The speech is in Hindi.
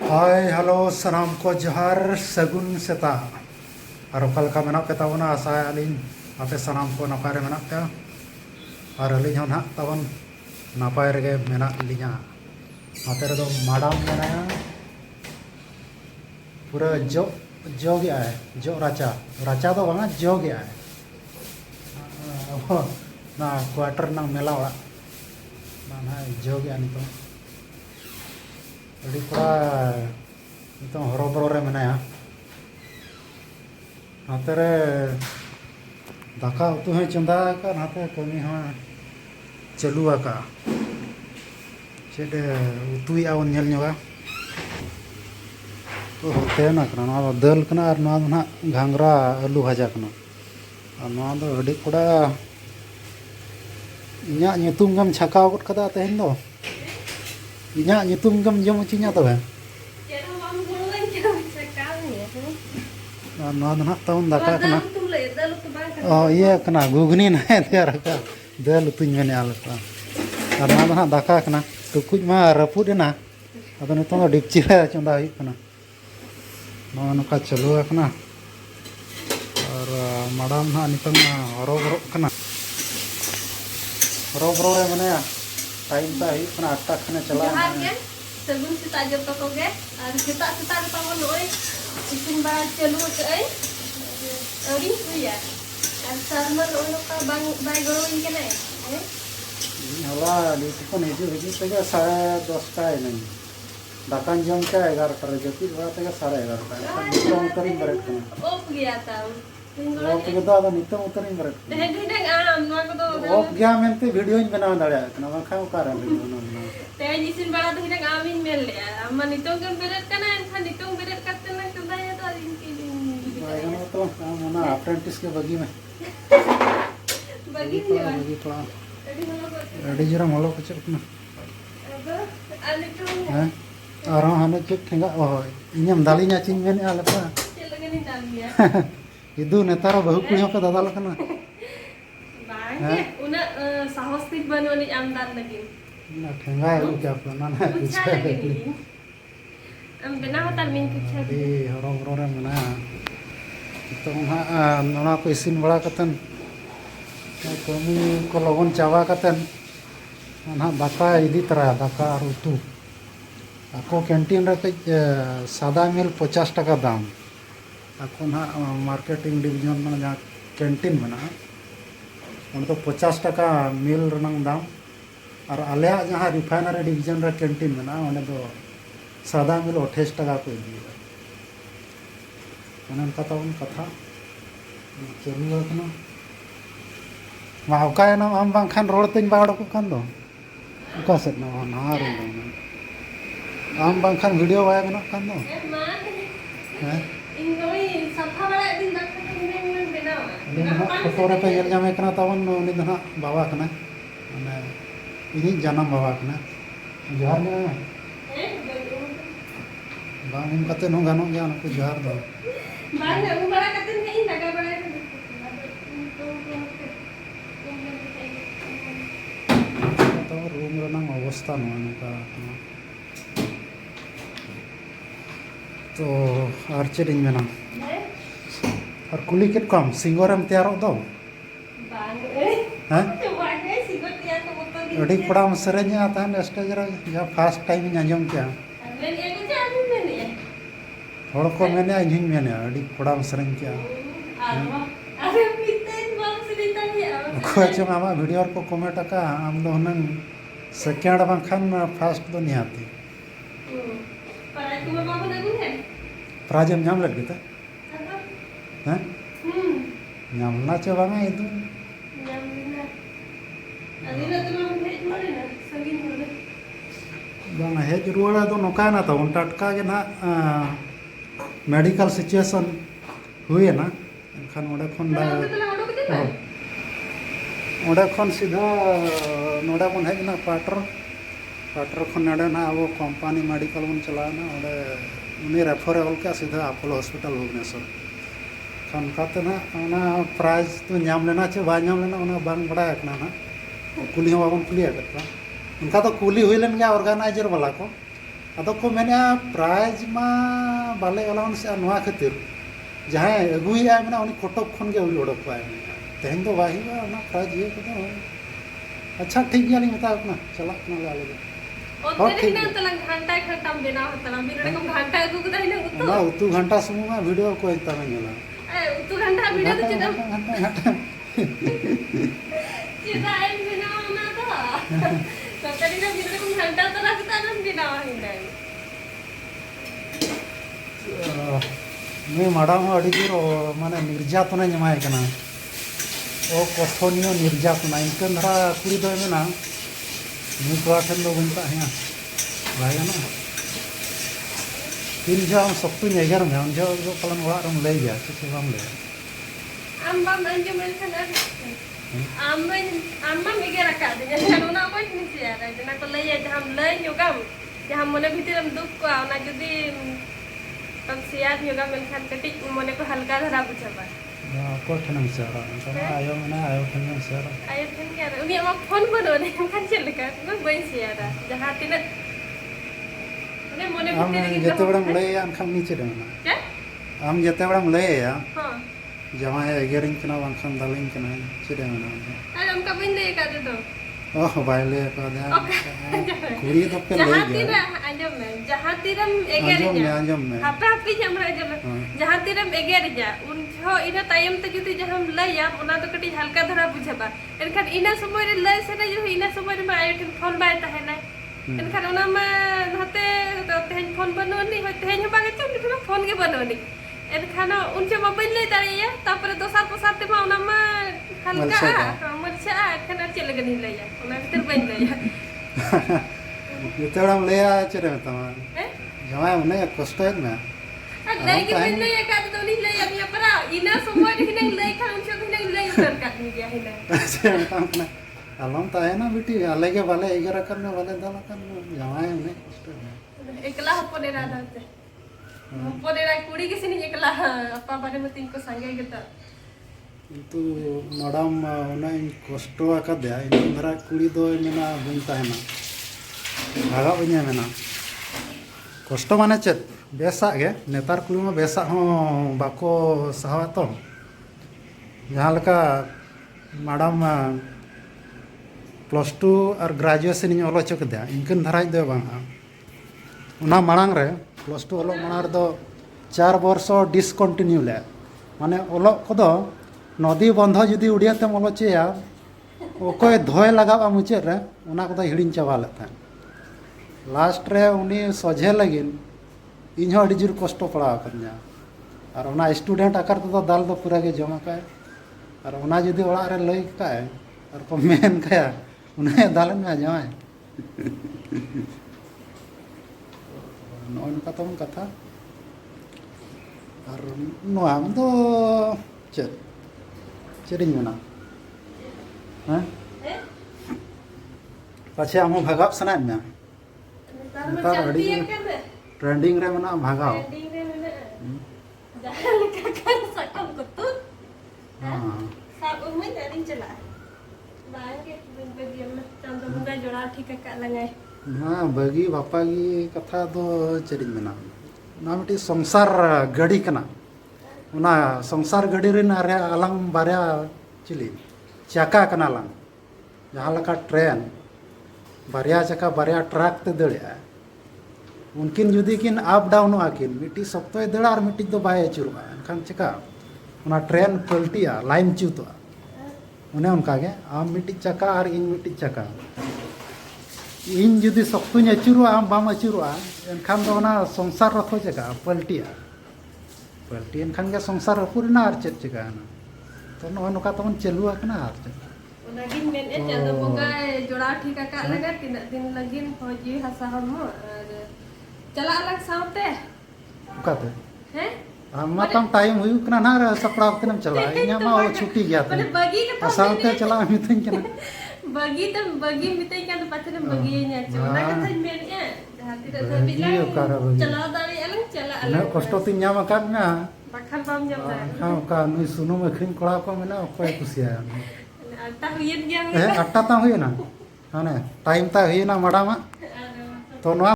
हाय हेलो सनाम को जोहार सगुन सेता और ओकालका मेना पे ताबोना आशा अलिन आपे सनाम को नपाय रे मेना पे और अलिन हन हां ताबन नपाय रे मेना लिया नाते रे दो माडाम मेनाया पूरा जो जो गया है जो राचा राचा तो बांगा जो गया है ना क्वार्टर ना मेला वाला ना जो गया नहीं तो अभी पूरा तो हरोबरो रे मेनाया नाते रे दाका उतु है चंदा का नाते कमी हाँ चालू आका चेड उतुई आवन नेल न्योगा तो होते ना करना दल कना और ना ना घांगरा आलू भाजा कना और ना दो अड़ी कोड़ा इन्या nyutum gam छकाव गट कदा तेहन दो इन्या nyutum gam जम चिन्या तो है ना ना ताउन दाका कना ये कना गुगनी ना तैयार का दल तुñ मेने आलता और ना ना दाका कना तो कुछ मा रपुद ना अदो नितों दो डिपची रे चंदा हुई कना ना नका चलू कना और मैडम ना नितों हरोबरो कना हरोबरो रे मने टाइम ता हुई कना 8 खने चला सगुन सेता जब तो गे और सेता सेता रे पावन ओय इसिन बा चलू कई अरी हुया और सरमर ओनो का बाय गरोइन के नै हला ड्यूटी को नेजु हिजु तगे 10:30 का है नहीं दाकान जम के 11 रे जति बा तगे 11:30 नितों उतरिन बरेट कना ओप गया था ओप के दो नितों उतरिन बरेट ढेढे आम नो को दो ओप गया मेनते वीडियो इन बनाव दाड़े कना बखा उकार वीडियो ते इसिन बड़ा तो हिडे आमिन मेल ले अम्मा नितों के बेरेट कना एनखा नितों बेरेट करते ना कदाय तो इनकी दिन तो मना अप्रेंटिस के बगी में बगी थोड़ा रेडी जरा मोलो कुछ अपना हां और हाने चेक ठेंगा ओ इनम दाली nya चिन मेने आले पा चल लगनी दालिया इदु नेतार बहु कुड़ी हो का दादाल कना बांगे उना साहसिक बनोनी आमदार लगी ना ठेंगा है क्या अपना ना कुछ लगी हम बिना होता मिन कुछ दी हरो बरो रे मना तो ना नोना को इसिन बड़ा कतन कमी को लगन चावा कतन ना दाका इदी तरा दाका और उतु ako कैंटीन रे कई सादा मिल 50 टका दाम ako ना मार्केटिंग डिवीजन में जहाँ कैंटीन बना उन तो 50 टका मिल रनंग दाम और आले जहाँ रिफाइनरी डिवीजन रे कैंटीन बना उन्हें तो सादा मिल 28 टका को दिया उन्हें कथा उन कथा चलू कना मा ओका ना आम बांखान रोड तिन बाड़ को कान दो ओका से ना ना रो आम बांखान वीडियो वाया बना कान दो हैं इन दोई सफा बड़ा दिन तक नहीं बनावा फोटो रे पे येल जामे कना तावन उनी दना बाबा कना माने इनी जन्म बाबा कना जोहार ने बांग इन कते नो गानो गया उनको जोहार दो बांग उ बड़ा कते नहीं लगा बड़ा तो रूम रनंग अवस्था नका तो आर्चरिंग में ना और कुली कित कम सिंगोरम तैयार दो हैं अड़ी पड़ा मसरज आता है स्टेज रे या फर्स्ट टाइम अंजम क्या हड़ को मैंने इंजिन मैंने अड़ी पड़ा मसरज क्या कोई आमा वीडियो को कमेंट का आम दो हनन सेकंड बाखान फर्स्ट तो नहीं आती प्राइज हम नाम लग गया हैं नामना चे बांगा इदु बांगा हेज रुवाड़ा तो नोका ना तो उन टटका के ना मेडिकल सिचुएशन हुए ना खान ओडे खन ओडे खन सीधा नोडा बन हेज ना पाटर खन नडे ना वो कंपनी मेडिकल बन चला ना ओडे उन्हें रेफर होल के सीधा अपोलो हॉस्पिटल भुवनेश्वर खान काते ना ओना प्राइज तो नाम लेना चे बा नाम लेना ओना बांग बड़ा एकना ना कुली हम बाबन कुली एकता उनका तो कुली हुई लेन गया ऑर्गेनाइजर वाला को अदो को मेने प्राइज मा बाले अलाउंस नवा खातिर जहाँ अगुया मेना उनी कटक खन के उड़ी ओडक पाए तेहन दो बाही बा ना प्राइज ये को अच्छा ठीक गया नहीं बता अपना चला अपना ले ले और तेरे ना तलंग घंटा बिना तलंग बिना को घंटा को कदा हिना उतु ना उतु घंटा सुमु मा वीडियो को इतना नहीं ना ए उतु घंटा वीडियो तो चिदा घंटा चिदा एम बिना ना तो करी ना बिना को घंटा तो रखता ना बिना हिना मैं माडा में अड़ी दूर माने निर्यातना जमाए कना ओ कथनियो निर्यातना इनकन धरा कुड़ी दो में ना मैं कोड़ा ठन दो बनता है भाई ना तीन जाओ सब तो नेगर में उन जाओ जो पलन वाला रम ले गया किसी काम ले am bam anjo men kana am mege raka de jana na ko ni sia ra jana ko lay jaham lay nyogam jaham mone bhitiram duk ko ona jodi tam sia nyogam men khan katik mone ko halka dhara buchaba को ठनम से रा आयो मना आयो ठनम से रा ayo kan ya uni ama phone bono ne kan chelka na bain sia ra jaha tina ne mone हम bhitiri जते बड़ा ले आन खम नीचे दे ना क्या हम जते बड़ा ले या हां जमाए एगेरिंग कना वंखन दलिंग कना चिदे ना अरे हमका बिन दे का दे तो ओह बाइले का दे कुड़ी तो पे ले जहां गया तीरा अंजम में जहां तीरम एगेरिया अंजम में हापा हापी हमरा जब जहां तीरम एगेरिया उन जो इना टाइम ते जुदी जहां लया ओना तो कटी हल्का धरा बुझबा एनखान इना समय रे लय से जो इना समय रे आयो ठन फोन बाय ताहे ना एनखान ओना मा हते तो तेहन फोन बनोनी हो तेहन बागे चुन फोन के बनोनी एनखान उन जो मोबाइल ले दारिया तापर दोसर पोसार ते मा ओना मा हल्का मरचा खाना चल गनी लया ओना भीतर बन लया जते बड़ा ले आ चिदे तमा जमाए उन्हें कष्ट है ना lay ke bin lay ka to ni lay ya para ina semua di hinang lay kan unsur hinang lay utar ka ni dia hinang से बताऊं ना अलम तो है ना बेटी अलग वाले एगरा करने वाले दाला कर जमाए उन्हें ekla hopone ra date hopone ra kudi ke sini ekla apa bare में तीन को संगे गेता किंतु मैडम उन्हें कष्ट आका दे इन धरा कुड़ी दो मेना बुनता है ना भागा बनिया मेना कष्ट माने चेत बेसा गे नेतार कुड़ी में बेसा हो बाको सहावा तो जहाँ लका मैडम +2 और ग्रेजुएशन इन ओलो चक दे इनकन धराई दे बांगा उना मांग रे +2 ओलो मांग दो 4 वर्ष डिसकंटिन्यू ले माने ओलो कोदो नदी बंध जुदी उड़िया ते ओलो चेया ओकोय धोय लगावा मुचे रे उना कोदो हिडिन चाबा लेता लास्ट रे उनी सोझे लगिन इन हो अड़ी जुर कष्ट पड़ा करना और उना स्टूडेंट आकर तो दाल तो पूरा के जमा का और उना जुदी ओड़ा रे लई का और को मेन का उन्हें दाल में जाए नौन का तुम कथा और नोआम तो चेरिंग में ना हैं पछे हम भगाव सना में तार अड़ी ट्रेंडिंग रे मना भगाव ट्रेंडिंग रे मना jalan kakak sakam kutut sak umai dari cela bangke bagian contoh bunga jola ठीक kakak langai ना बगी बापा की कथा तो चेरिंग में ना मिट्टी संसार गड़ी कना उना संसार गड़ी रे ना रे अलंग बारिया चिली चका कना लंग जहाँ लका ट्रेन बारिया चका बारिया ट्रक ते दड़िया उनकिन जुदी किन अप डाउन आकिन मिट्टी सप्तो दड़ा और मिट्टी तो बाय चुरुआ खान चका उना ट्रेन पलटिया लाइन चुतवा उन्हें उनका के आम मिट्टी चका और इन मिट्टी चका इन जुदी सप्तो अचुरुआ आम बाम अचुरुआ एनखान दो ना संसार रथो चका पलटिया पलटी एनखान के संसार रपुरना और चेत चका तो नो नोका तमन चलुआ कना और Nagin men Chando bunga jola ठीक kakak laga tina din lagin hoji hasa homo चला अलग साउते काते हैं हम तम टाइम हुई कना ना सपड़ा तनम चला इन्या मा वो छुट्टी गया था माने बगी के तो साउते चला मितन कना बगी मितई का तो पथरे बगी nya चला का थन men ya hati dak sabi lang चला dari अलग चला ना अलग कष्ट तीन nya makan ना bakhan bam jam da हां का नुई सुनो में खिन कोड़ा को में ना कोई कुसिया आता हुयन गया अट्टा ता हुई ना हाने टाइम ता हुई ना मडा मा तो